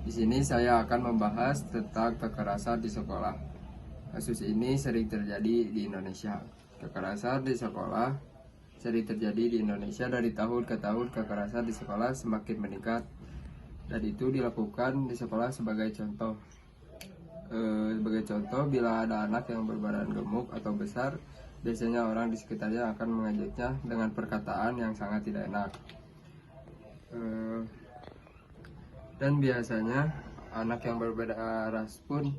Di sini saya akan membahas tentang kekerasan di sekolah. Kasus ini sering terjadi di Indonesia. Kekerasan di sekolah sering terjadi di Indonesia dari tahun ke tahun. Kekerasan di sekolah semakin meningkat, dan itu dilakukan di sekolah sebagai contoh. Bila ada anak yang berbadan gemuk atau besar, biasanya orang di sekitarnya akan mengejeknya dengan perkataan yang sangat tidak enak. Dan biasanya anak yang berbeda ras pun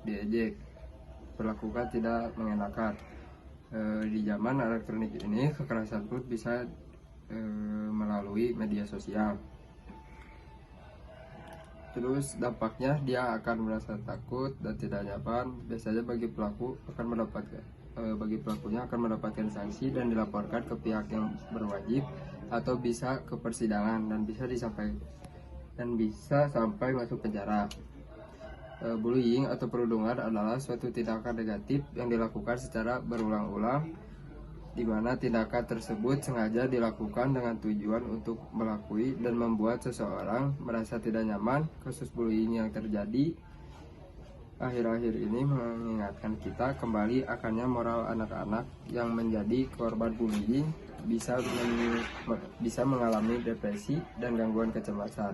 diejek, perlakukan tidak mengenakan. Di zaman elektronik ini, kekerasan pun bisa melalui media sosial. Terus dampaknya dia akan merasa takut dan tidak nyaman. Biasanya bagi pelakunya akan mendapatkan sanksi dan dilaporkan ke pihak yang berwajib, atau bisa ke persidangan dan bisa sampai masuk penjara. Bullying atau perundungan adalah suatu tindakan negatif yang dilakukan secara berulang-ulang, di mana tindakan tersebut sengaja dilakukan dengan tujuan untuk melakui dan membuat seseorang merasa tidak nyaman. Kasus bullying yang terjadi akhir-akhir ini mengingatkan kita kembali akannya moral anak-anak yang menjadi korban bullying bisa mengalami depresi dan gangguan kecemasan.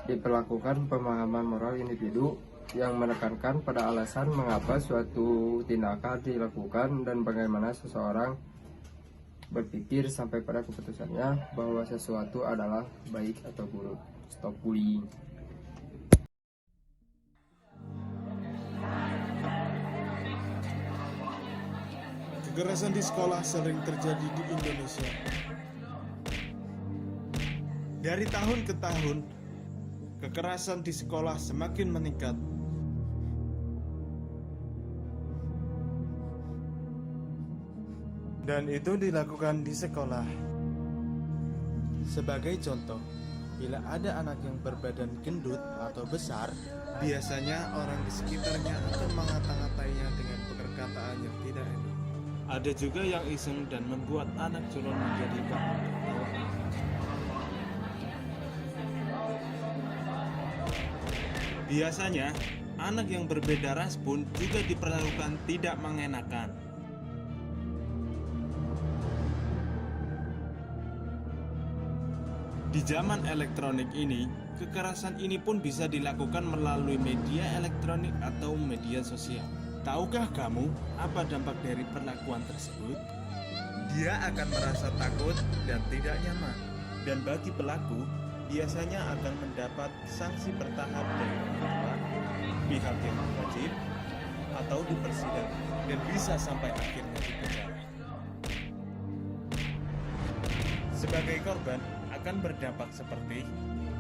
Diperlakukan pemahaman moral individu yang menekankan pada alasan mengapa suatu tindakan dilakukan dan bagaimana seseorang berpikir sampai pada keputusannya bahwa sesuatu adalah baik atau buruk. Stop bullying. Kekerasan di sekolah sering terjadi di Indonesia. Dari tahun ke tahun, kekerasan di sekolah semakin meningkat. Dan itu dilakukan di sekolah. Sebagai contoh, bila ada anak yang berbadan gendut atau besar, biasanya orang di sekitarnya akan mengata-ngatainya dengan perkataan yang tidak enak. Ada juga yang iseng dan membuat anak culun menjadi bahan tertawaan. Biasanya, anak yang berbeda ras pun juga diperlakukan tidak mengenakan. Di zaman elektronik ini, kekerasan ini pun bisa dilakukan melalui media elektronik atau media sosial. Tahukah kamu apa dampak dari perlakuan tersebut? Dia akan merasa takut dan tidak nyaman. Dan bagi pelaku, biasanya akan mendapat sanksi bertahap dari orang tua, pihak yang berwajib, atau di persidangan, dan bisa sampai akhirnya dipenjara. Sebagai korban, akan berdampak seperti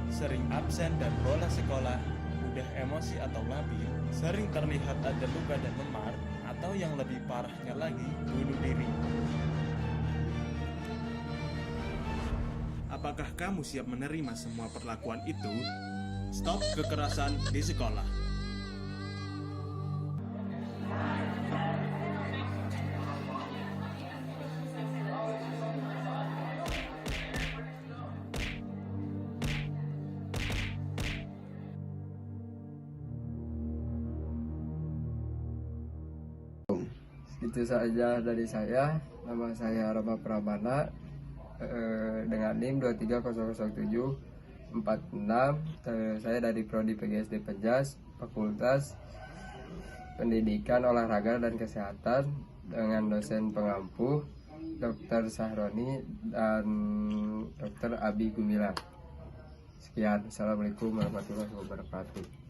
sering absen dan bolos sekolah, mudah emosi atau labil, sering terlihat ada luka dan memar, atau yang lebih parahnya lagi, bunuh diri. Apakah kamu siap menerima semua perlakuan itu? Stop kekerasan di sekolah. Itu saja dari saya. Nama saya Rama Pramana, dengan NIM 2300746. Saya dari Prodi PGSD Penjas, Fakultas Pendidikan Olahraga dan Kesehatan, dengan dosen pengampu Dr. Sahroni dan Dr. Abi Gumilang. Sekian. Assalamualaikum warahmatullahi wabarakatuh.